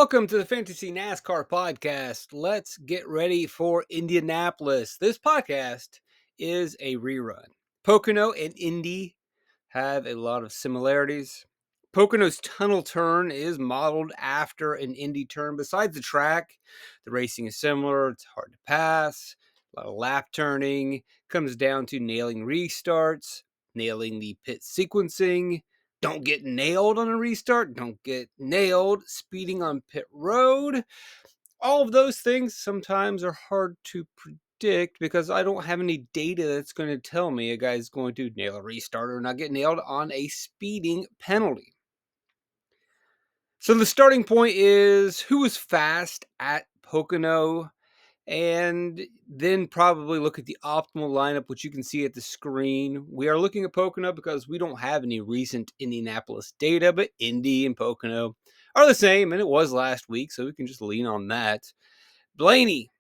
Welcome to the Fantasy NASCAR podcast. Let's get ready for Indianapolis. This podcast is a rerun. Pocono and Indy have a lot of similarities. Pocono's tunnel turn is modeled after an Indy turn. Besides the track, the racing is similar. It's hard to pass, a lot of lap turning. Comes down to nailing restarts, nailing the pit sequencing. Don't get nailed on a restart. Don't get nailed speeding on pit road. All of those things sometimes are hard to predict because I don't have any data that's going to tell me a guy's going to nail a restart or not get nailed on a speeding penalty. So the starting point is who was fast at Pocono, and then probably look at the optimal lineup, which you can see at the screen. We are looking at Pocono because we don't have any recent Indianapolis data, but Indy and Pocono are the same, and it was last week, so we can just lean on that. Blaney,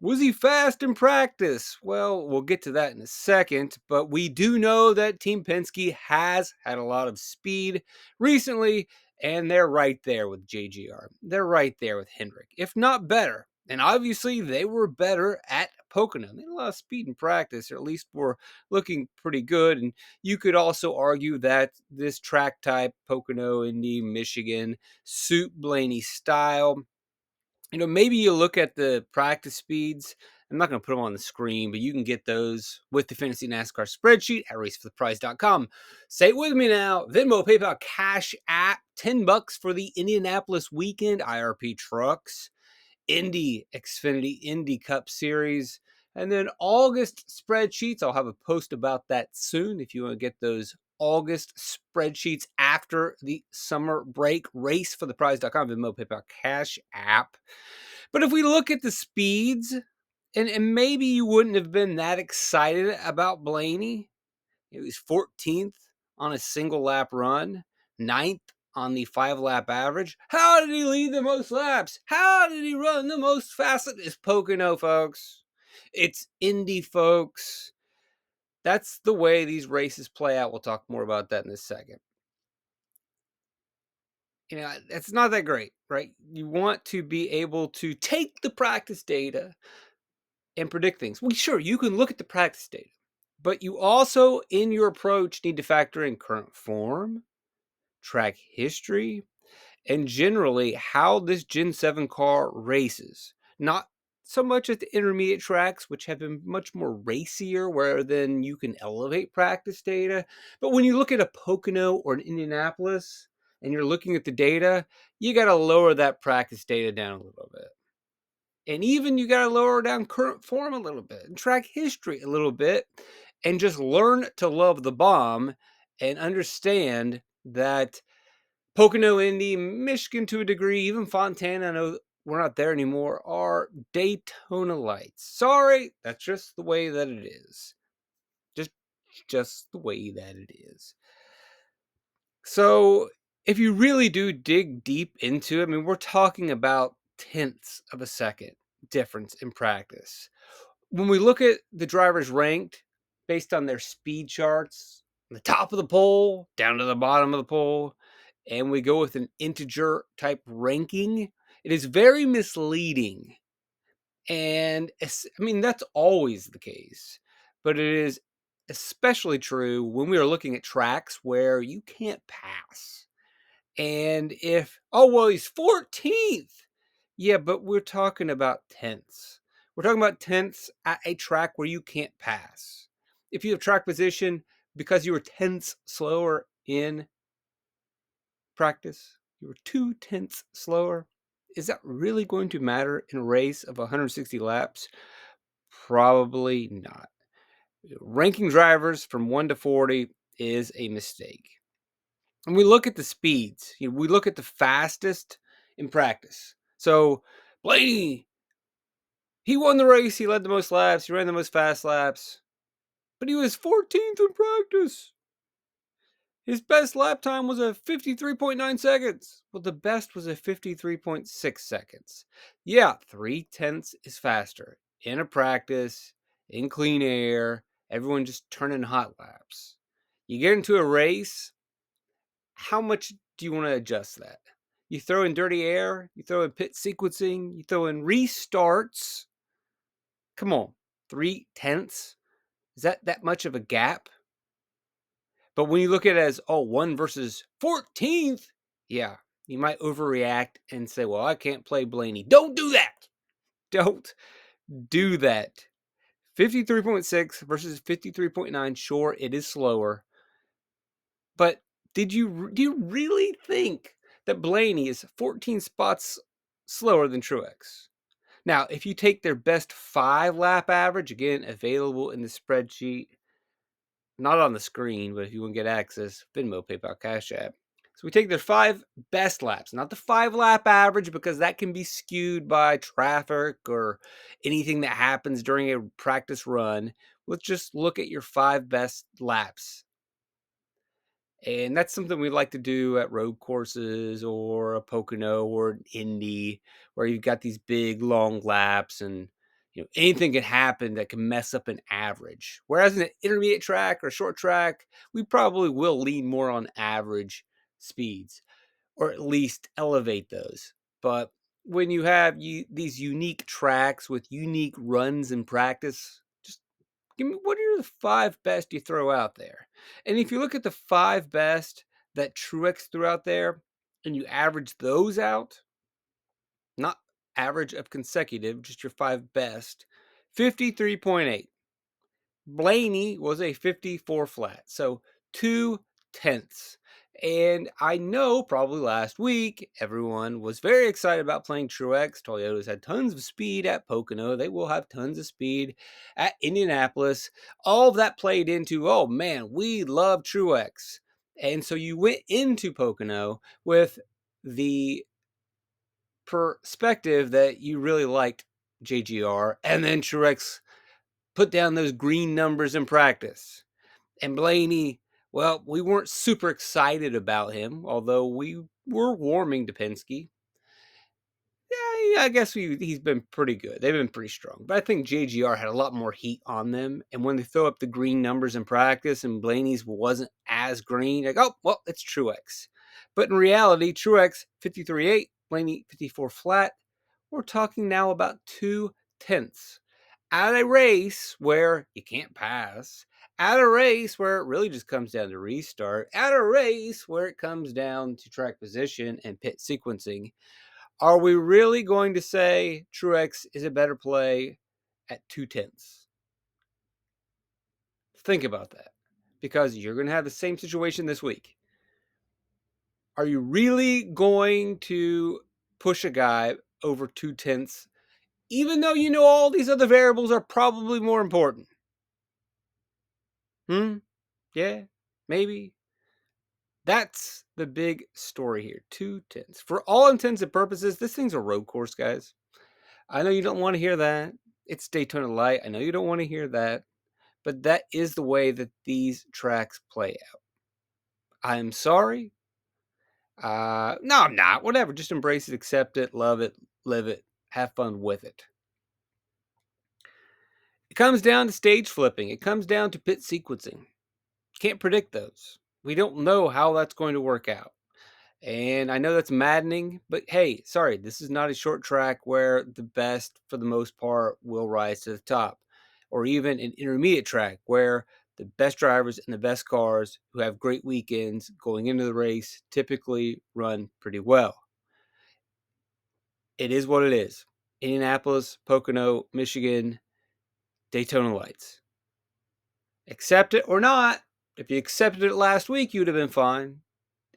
was he fast in practice? Well, we'll get to that in a second, but we do know that Team Penske has had a lot of speed recently, and they're right there with JGR. They're right there with Hendrick, if not better. And obviously, they were better at Pocono. They had a lot of speed in practice, or at least were looking pretty good. And you could also argue that this track type, Pocono, Indy, Michigan, suit Blaney's style. Maybe you look at the practice speeds. I'm not going to put them on the screen, but you can get those with the Fantasy NASCAR spreadsheet at racefortheprize.com. Say it with me now. Venmo, PayPal, Cash App, $10 for the Indianapolis weekend IRP trucks, Indy Xfinity Indy Cup Series, and then August spreadsheets. I'll have a post about that soon if you want to get those August spreadsheets after the summer break. Racefortheprize.com, Venmo, PayPal, Cash App. But if we look at the speeds, and maybe you wouldn't have been that excited about Blaney. He was 14th on a single lap run, 9th on the 5-lap average. How did he lead the most laps? How did he run the most fast? It's Pocono, folks. It's Indy, folks. That's the way these races play out. We'll talk more about that in a second. It's not that great, right? You want to be able to take the practice data and predict things. Well, sure, you can look at the practice data, but you also, in your approach, need to factor in current form, track history, and generally how this Gen 7 car races. Not so much at the intermediate tracks, which have been much more racier, where then you can elevate practice data. But when you look at a Pocono or an Indianapolis, and you're looking at the data, you got to lower that practice data down a little bit. And even you got to lower down current form a little bit and track history a little bit and just learn to love the bomb and understand that Pocono, Indy, Michigan to a degree, even Fontana, I know we're not there anymore, are Daytona lights. Sorry, that's just the way that it is. Just the way that it is. So if you really do dig deep into it, we're talking about tenths of a second difference in practice. When we look at the drivers ranked based on their speed charts, the top of the pole down to the bottom of the pole, and we go with an integer type ranking, it is very misleading. And that's always the case, but it is especially true when we are looking at tracks where you can't pass. And if, he's 14th. Yeah, but we're talking about tenths. We're talking about tenths at a track where you can't pass. If you have track position because you were tenths slower in practice, you were 2 tenths slower, is that really going to matter in a race of 160 laps? Probably not. Ranking drivers from 1 to 40 is a mistake. And we look at the speeds. We look at the fastest in practice. So Blaney, he won the race. He led the most laps. He ran the most fast laps. But he was 14th in practice. His best lap time was a 53.9 seconds. Well, the best was a 53.6 seconds. Yeah, 3/10 is faster. In a practice, in clean air, everyone just turning hot laps. You get into a race, how much do you want to adjust that? You throw in dirty air, you throw in pit sequencing, you throw in restarts. Come on, 3/10. Is that much of a gap? But when you look at it as, 1 versus 14th, yeah, you might overreact and say, well, I can't play Blaney. Don't do that. Don't do that. 53.6 versus 53.9. Sure, it is slower. But do you really think that Blaney is 14 spots slower than Truex? Now, if you take their best 5-lap average, again, available in the spreadsheet, not on the screen, but if you want to get access, Venmo, PayPal, Cash App. So we take their 5 best laps, not the 5-lap average, because that can be skewed by traffic or anything that happens during a practice run. Let's just look at your 5 best laps. And that's something we like to do at road courses or a Pocono or an Indy, where you've got these big long laps and anything can happen that can mess up an average. Whereas in an intermediate track or short track, we probably will lean more on average speeds, or at least elevate those. But when you have these unique tracks with unique runs in practice, just give me, what are the 5 best you throw out there? And if you look at the 5 best that Truex threw out there and you average those out, not average of consecutive, just your 5 best, 53.8. Blaney was a 54 flat, so 2/10. And I know probably last week everyone was very excited about playing Truex. Toyotas had tons of speed at Pocono. They will have tons of speed at Indianapolis. All of that played into, oh man, we love Truex. And so you went into Pocono with the perspective that you really liked JGR, and then Truex put down those green numbers in practice. And Blaney, well, we weren't super excited about him, although we were warming to Penske. Yeah, I guess he's been pretty good. They've been pretty strong. But I think JGR had a lot more heat on them. And when they throw up the green numbers in practice and Blaney's wasn't as green, like, oh, well, it's Truex. But in reality, Truex 53.8, Blaney 54 flat. We're talking now about 2/10. At a race where you can't pass, at a race where it really just comes down to restart, at a race where it comes down to track position and pit sequencing, are we really going to say Truex is a better play at 2/10? Think about that, because you're going to have the same situation this week. Are you really going to push a guy over 2/10, even though you know all these other variables are probably more important? Yeah, maybe. That's the big story here. 2/10. For all intents and purposes, this thing's a road course, guys. I know you don't want to hear that. It's Daytona Light. I know you don't want to hear that. But that is the way that these tracks play out. I'm sorry. No, I'm not. Whatever. Just embrace it, accept it, love it, live it, have fun with it. It comes down to stage flipping. It comes down to pit sequencing. Can't predict those. We don't know how that's going to work out. And I know that's maddening, but hey, sorry, this is not a short track where the best, for the most part, will rise to the top. Or even an intermediate track where the best drivers and the best cars who have great weekends going into the race typically run pretty well. It is what it is. Indianapolis, Pocono, Michigan, Daytona Lights. Accept it or not. If you accepted it last week, you would have been fine.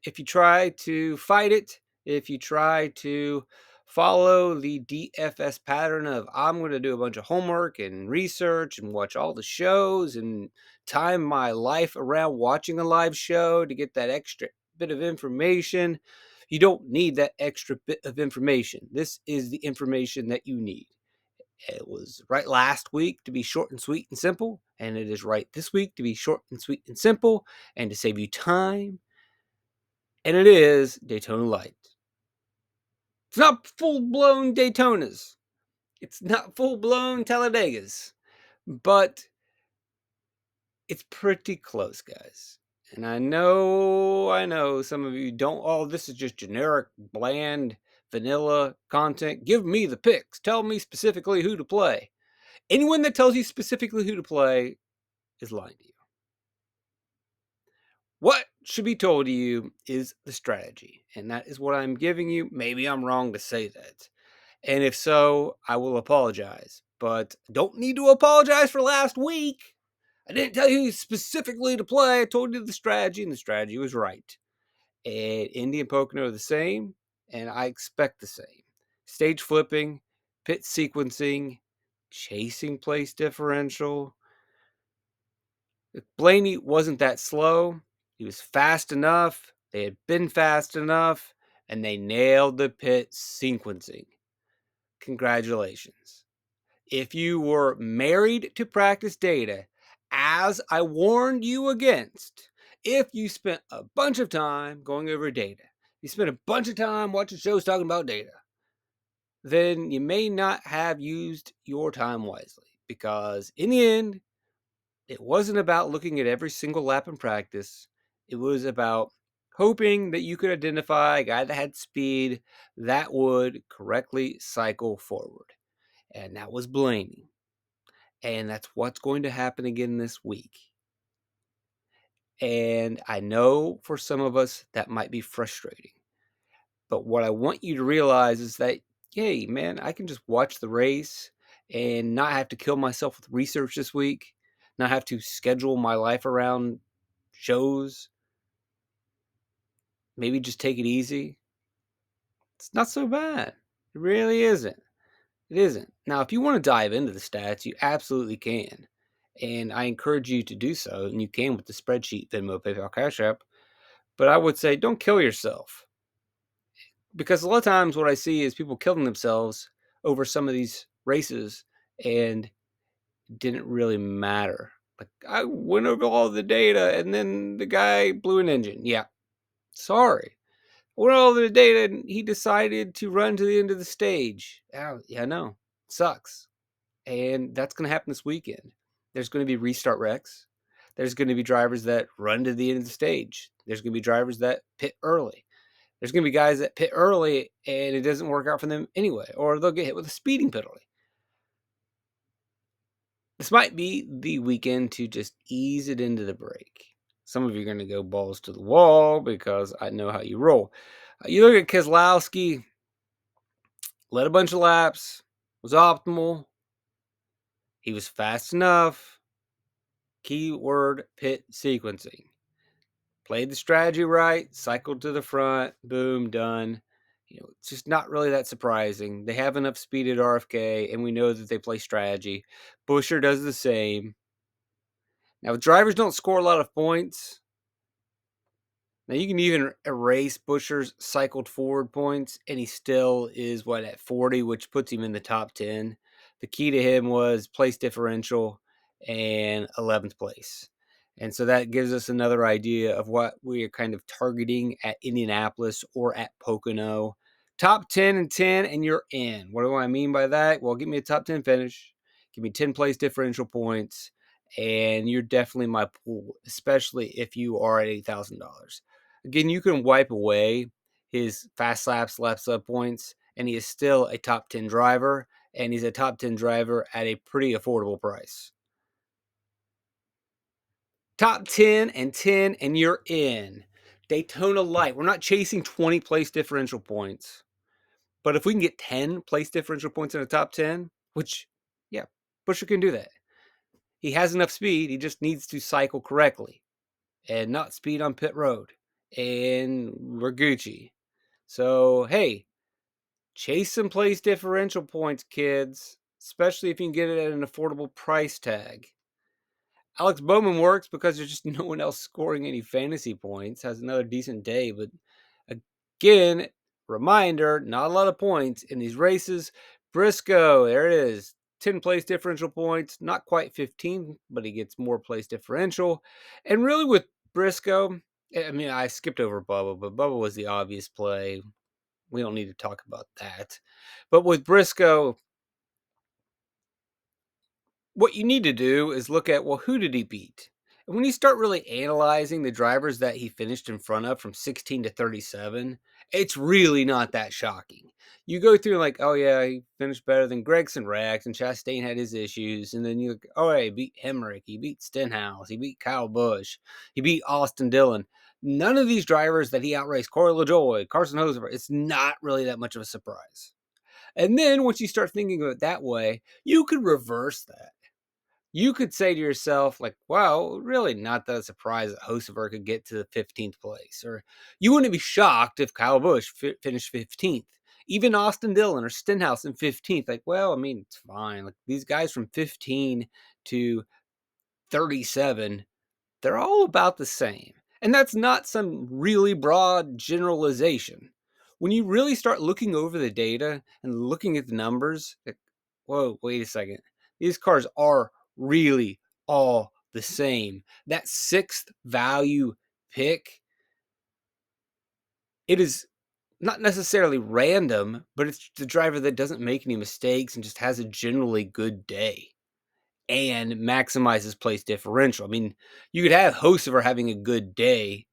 If you try to fight it, if you try to follow the DFS pattern of, I'm going to do a bunch of homework and research and watch all the shows and time my life around watching a live show to get that extra bit of information, you don't need that extra bit of information. This is the information that you need. It was right last week to be short and sweet and simple, and it is right this week to be short and sweet and simple and to save you time. And it is Daytona Light. It's not full-blown Daytonas. It's not full-blown Talladegas. But it's pretty close, guys. And I know some of you don't, oh, this is just generic, bland, vanilla content. Give me the picks. Tell me specifically who to play. Anyone that tells you specifically who to play is lying to you. What should be told to you is the strategy. And that is what I'm giving you. Maybe I'm wrong to say that. And if so, I will apologize. But don't need to apologize for last week. I didn't tell you specifically to play. I told you the strategy, and the strategy was right. And Indy and Pocono are the same, and I expect the same. Stage flipping, pit sequencing, chasing place differential. If Blaney wasn't that slow, he was fast enough, they had been fast enough, and they nailed the pit sequencing. Congratulations. If you were married to practice data, as I warned you against, if you spent a bunch of time going over data, you spent a bunch of time watching shows talking about data, then you may not have used your time wisely, because in the end, it wasn't about looking at every single lap in practice. It was about hoping that you could identify a guy that had speed that would correctly cycle forward. And that was Blaney. And that's what's going to happen again this week. And I know for some of us that might be frustrating. But what I want you to realize is that, hey, man, I can just watch the race and not have to kill myself with research this week, not have to schedule my life around shows, maybe just take it easy. It's not so bad. It really isn't. It isn't. Now, if you want to dive into the stats, you absolutely can. And I encourage you to do so. And you can with the spreadsheet, Venmo, PayPal, Cash App. But I would say don't kill yourself. Because a lot of times what I see is people killing themselves over some of these races and it didn't really matter. Like, I went over all the data and then the guy blew an engine. Yeah. Sorry. I went over the data and he decided to run to the end of the stage. Yeah, no. Sucks. And that's going to happen this weekend. There's going to be restart wrecks. There's going to be drivers that run to the end of the stage. There's going to be drivers that pit early. There's going to be guys that pit early and it doesn't work out for them anyway, or they'll get hit with a speeding penalty. This might be the weekend to just ease it into the break. Some of you are going to go balls to the wall because I know how you roll. You look at Keselowski, led a bunch of laps, was optimal. He was fast enough. Keyword pit sequencing. Played the strategy right, cycled to the front, boom, done. It's just not really that surprising. They have enough speed at RFK, and we know that they play strategy. Buescher does the same. Now, if drivers don't score a lot of points, now you can even erase Buescher's cycled forward points, and he still is, at 40, which puts him in the top 10. The key to him was place differential and 11th place. And so that gives us another idea of what we are kind of targeting at Indianapolis or at Pocono. Top 10 and 10, and you're in. What do I mean by that? Well, give me a top 10 finish. Give me 10 place differential points, and you're definitely my pool, especially if you are at $8,000. Again, you can wipe away his fast laps, lap sub points, and he is still a top 10 driver, and he's a top 10 driver at a pretty affordable price. Top 10 and 10, and you're in. Daytona Light. We're not chasing 20 place differential points. But if we can get 10 place differential points in the top 10, which, yeah, Buescher can do that. He has enough speed. He just needs to cycle correctly and not speed on pit road. And we're Gucci. So, hey, chase some place differential points, kids, especially if you can get it at an affordable price tag. Alex Bowman works because there's just no one else scoring any fantasy points. Has another decent day, but again, reminder, not a lot of points in these races. Briscoe, there it is. 10 place differential points, not quite 15, but he gets more place differential. And really with Briscoe, I mean, I skipped over Bubba, but Bubba was the obvious play. We don't need to talk about that. But with Briscoe, what you need to do is look at, well, who did he beat? And when you start really analyzing the drivers that he finished in front of from 16 to 37, it's really not that shocking. You go through like, oh yeah, he finished better than Gregson Rex, and Chastain had his issues, and then you look, oh yeah, he beat Hemrick, he beat Stenhouse, he beat Kyle Busch, he beat Austin Dillon. None of these drivers that he outraced, Corey LaJoie, Carson Hocevar, it's not really that much of a surprise. And then once you start thinking of it that way, you could reverse that. You could say to yourself, like, wow, really not that surprised that Hocevar could get to the 15th place. Or you wouldn't be shocked if Kyle Busch finished 15th. Even Austin Dillon or Stenhouse in 15th. Like, well, I mean, it's fine. Like these guys from 15 to 37, they're all about the same. And that's not some really broad generalization. When you really start looking over the data and looking at the numbers, like, whoa, wait a second. These cars are really all the same. That sixth value pick, it is not necessarily random, but it's the driver that doesn't make any mistakes and just has a generally good day and maximizes place differential. I mean, you could have Hocevar having a good day,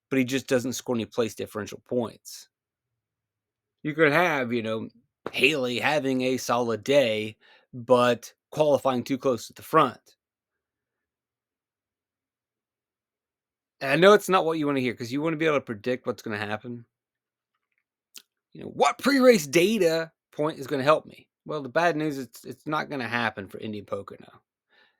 but he just doesn't score any place differential points. You could have, Haley having a solid day, but qualifying too close to the front. And I know it's not what you want to hear because you want to be able to predict what's going to happen. What pre-race data point is going to help me? Well, the bad news is it's not going to happen for Indy and Pocono.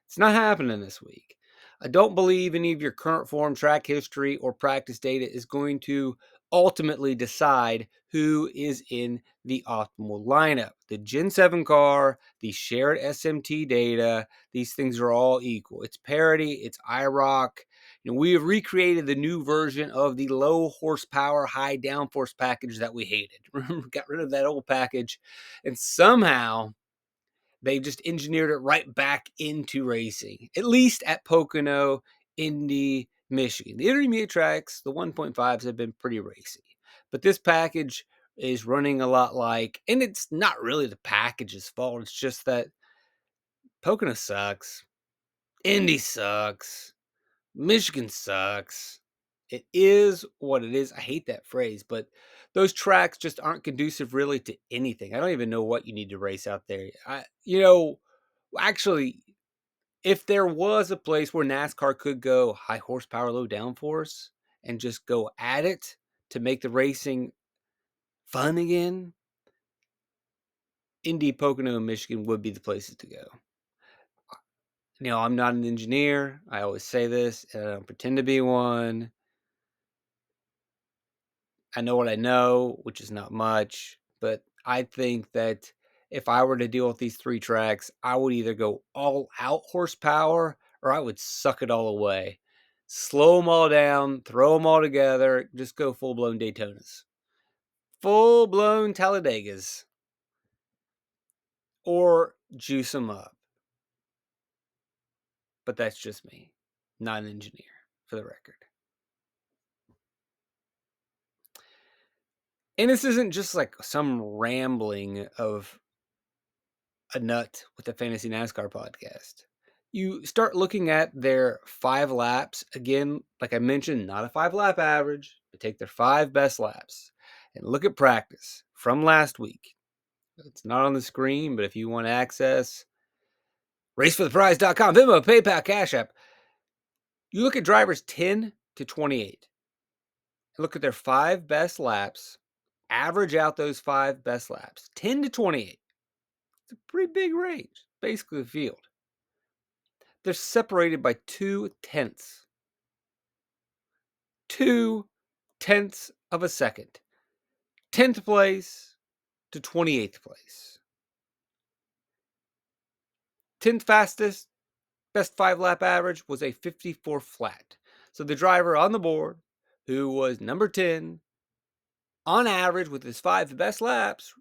It's not happening this week. I don't believe any of your current form, track history, or practice data is going to ultimately decide who is in the optimal lineup. The Gen 7 car, the shared SMT data, these things are all equal. It's parity, it's IROC. We have recreated the new version of the low horsepower, high downforce package that we hated. Remember, got rid of that old package, and somehow they just engineered it right back into racing, at least at Pocono, Indy, Michigan. The intermediate tracks, the 1.5s, have been pretty racy. But this package is running a lot like, and it's not really the package's fault. It's just that Pocono sucks. Indy sucks. Michigan sucks. It is what it is. I hate that phrase, but those tracks just aren't conducive really to anything. I don't even know what you need to race out there. Actually, if there was a place where NASCAR could go high horsepower, low downforce and just go at it to make the racing fun again, Indy, Pocono, and Michigan would be the places to go. I'm not an engineer. I always say this, and I don't pretend to be one. I know what I know, which is not much, but I think that if I were to deal with these three tracks, I would either go all out horsepower or I would suck it all away. Slow them all down, throw them all together, just go full-blown Daytonas. Full-blown Talladegas. Or juice them up. But that's just me, not an engineer, for the record. And this isn't just like some rambling of a nut with the Fantasy NASCAR podcast. You start looking at their 5 laps. Again, like I mentioned, not a 5-lap average, but take their 5 best laps and look at practice from last week. It's not on the screen, but if you want access, racefortheprize.com, Venmo, PayPal, Cash App. You look at drivers 10 to 28. Look at their 5 best laps. Average out those 5 best laps. 10 to 28. It's a pretty big range, basically the field. They're separated by 2/10. 2/10 of a second. 10th place to 28th place. 10th fastest, best 5-lap average was a 54 flat. So the driver on the board, who was number 10, on average with his 5 best laps,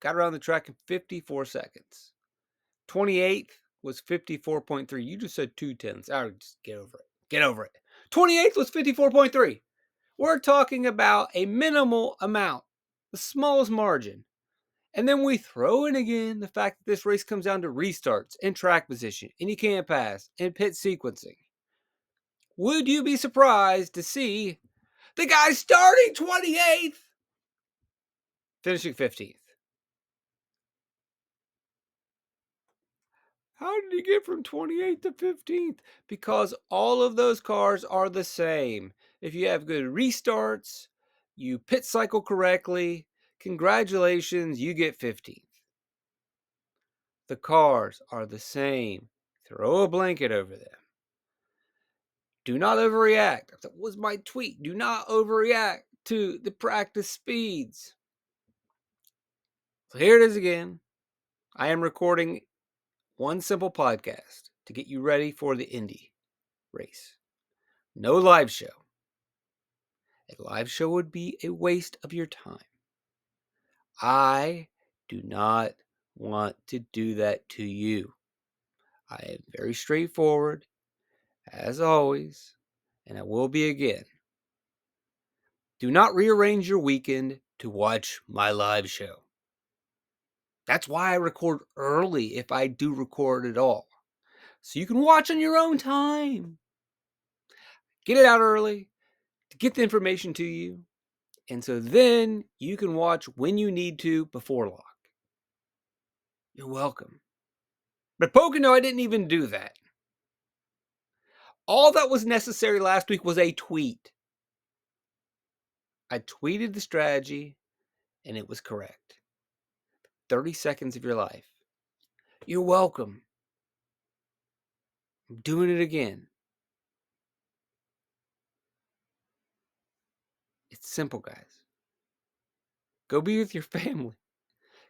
got around the track in 54 seconds. 28th was 54.3. You just said 2/10. All right, just get over it. Get over it. 28th was 54.3. We're talking about a minimal amount, the smallest margin. And then we throw in again the fact that this race comes down to restarts and track position, and you can't pass, and pit sequencing. would you be surprised to see the guy starting 28th, finishing 15th? How did he get from 28th to 15th? Because all of those cars are the same. If you have good restarts, you pit cycle correctly, congratulations, you get 15th. The cars are the same. Throw a blanket over them. Do not overreact. That was my tweet. Do not overreact to the practice speeds. So here it is again. I am recording one simple podcast to get you ready for the Indy race. No live show. A live show would be a waste of your time. I do not want to do that to you. I am very straightforward, as always, and I will be again. Do not rearrange your weekend to watch my live show. That's why I record early if I do record at all. So you can watch on your own time. Get it out early to get the information to you. And so then you can watch when you need to before lock. You're welcome. But Pocono, I didn't even do that. All that was necessary last week was a tweet. I tweeted the strategy and it was correct. 30 seconds of your life. You're welcome. I'm doing it again. It's simple, guys. Go be with your family.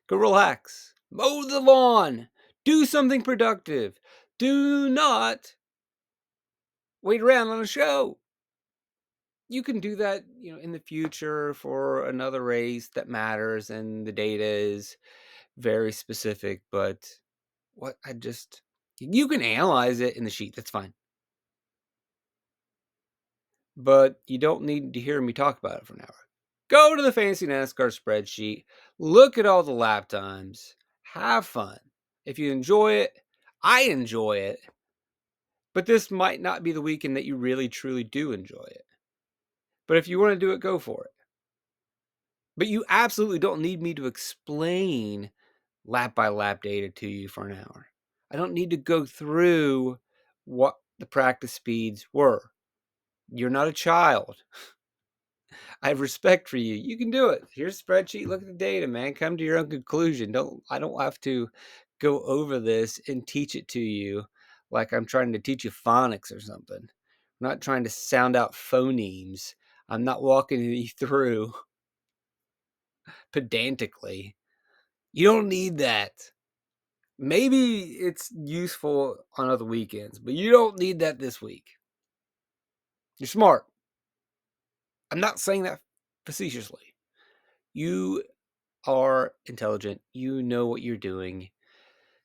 Go relax. Mow the lawn. Do something productive. Do not wait around on a show. You can do that, in the future for another race that matters and the data is very specific, but you can analyze it in the sheet. That's fine. But you don't need to hear me talk about it for an hour. Go to the fancy NASCAR spreadsheet, look at all the lap times, have fun. If you enjoy it, I enjoy it. But this might not be the weekend that you really truly do enjoy it. But if you want to do it, go for it. But you absolutely don't need me to explain lap by lap data to you for an hour. I don't need to go through what the practice speeds were. You're not a child. I have respect for you. You can do it. Here's a spreadsheet. Look at the data, man. Come to your own conclusion. I don't have to go over this and teach it to you like I'm trying to teach you phonics or something. I'm not trying to sound out phonemes. I'm not walking you through pedantically. You don't need that. Maybe it's useful on other weekends, but you don't need that this week. You're smart. I'm not saying that facetiously. You are intelligent. You know what you're doing.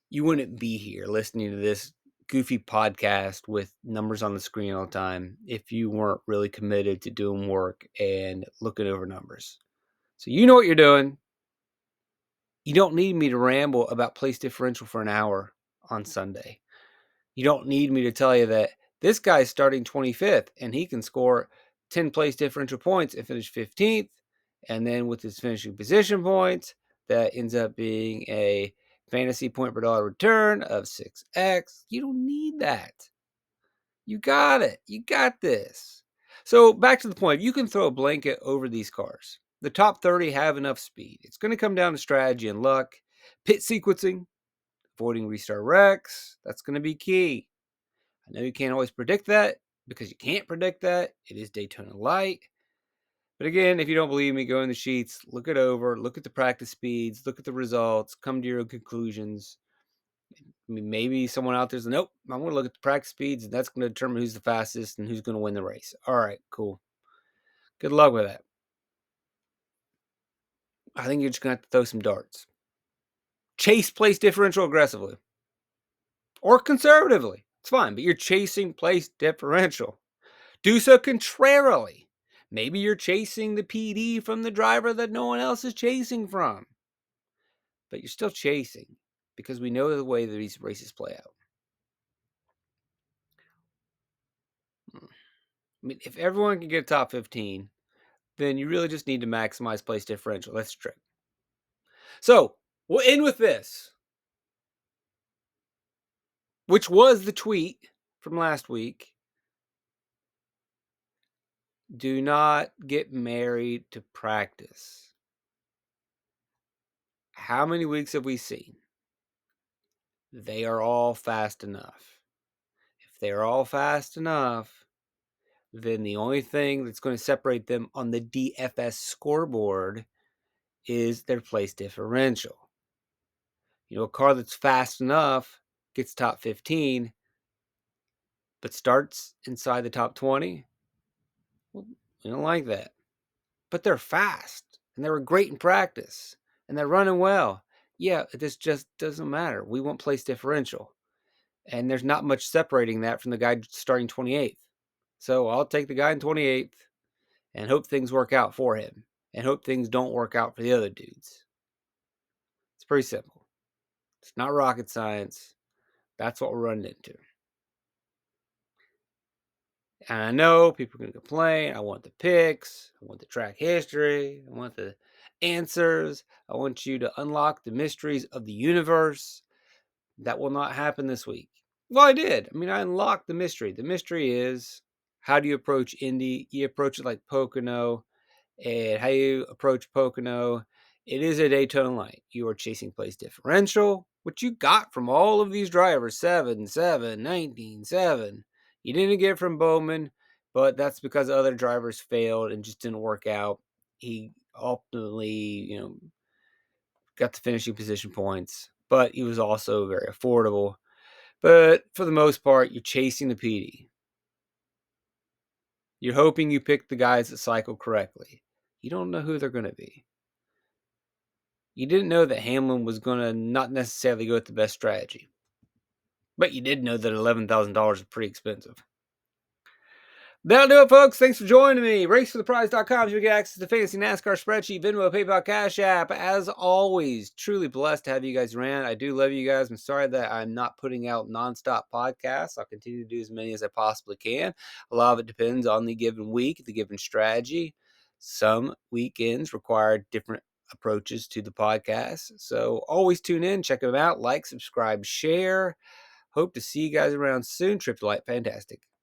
You wouldn't be here listening to this goofy podcast with numbers on the screen all the time if you weren't really committed to doing work and looking over numbers. So you know what you're doing. You don't need me to ramble about place differential for an hour on Sunday. You don't need me to tell you that this guy's starting 25th and he can score 10 place differential points and finish 15th. And then with his finishing position points, that ends up being a fantasy point per dollar return of 6x. You don't need that. You got it. You got this. So back to the point, you can throw a blanket over these cars. The top 30 have enough speed. It's going to come down to strategy and luck. Pit sequencing, avoiding restart wrecks, that's going to be key. I know you can't always predict that because you can't predict that. It is Daytona Light. But again, if you don't believe me, go in the sheets, look it over, look at the practice speeds, look at the results, come to your own conclusions. I mean, maybe someone out there's nope, I'm going to look at the practice speeds and that's going to determine who's the fastest and who's going to win the race. All right, cool. Good luck with that. I think you're just going to have to throw some darts. Chase place differential aggressively or conservatively. It's fine, but you're chasing place differential. Do so contrarily. Maybe you're chasing the PD from the driver that no one else is chasing from. But you're still chasing because we know the way that these races play out. I mean, if everyone can get a top 15, then you really just need to maximize place differential. That's the trick. So we'll end with this, which was the tweet from last week. Do not get married to practice. How many weeks have we seen? They are all fast enough. If they're all fast enough, then the only thing that's going to separate them on the DFS scoreboard is their place differential. You know, a car that's fast enough gets top 15, but starts inside the top 20. Well, we don't like that. But they're fast, and they were great in practice, and they're running well. Yeah, this just doesn't matter. We want place differential. And there's not much separating that from the guy starting 28th. So I'll take the guy in 28th and hope things work out for him, and hope things don't work out for the other dudes. It's pretty simple. It's not rocket science. That's what we're running into. And I know people are going to complain. I want the picks. I want the track history. I want the answers. I want you to unlock the mysteries of the universe. That will not happen this week. Well, I did. I mean, I unlocked the mystery. The mystery is, how do you approach Indy? You approach it like Pocono. And how you approach Pocono, it is a Daytona Light. You are chasing place differential, which you got from all of these drivers, 7, 7, 19, 7. You didn't get from Bowman, but that's because other drivers failed and just didn't work out. He ultimately, got the finishing position points, but he was also very affordable. But for the most part, you're chasing the PD. You're hoping you pick the guys that cycle correctly. You don't know who they're going to be. You didn't know that Hamlin was going to not necessarily go with the best strategy. But you did know that $11,000 is pretty expensive. That'll do it, folks. Thanks for joining me. RaceForThePrize.com. You get access to Fantasy NASCAR Spreadsheet, Venmo, PayPal, Cash App. As always, truly blessed to have you guys around. I do love you guys. I'm sorry that I'm not putting out nonstop podcasts. I'll continue to do as many as I possibly can. A lot of it depends on the given week, the given strategy. Some weekends require different approaches to the podcast. So always tune in, check them out, like, subscribe, share. Hope to see you guys around soon. Trip to Light Fantastic.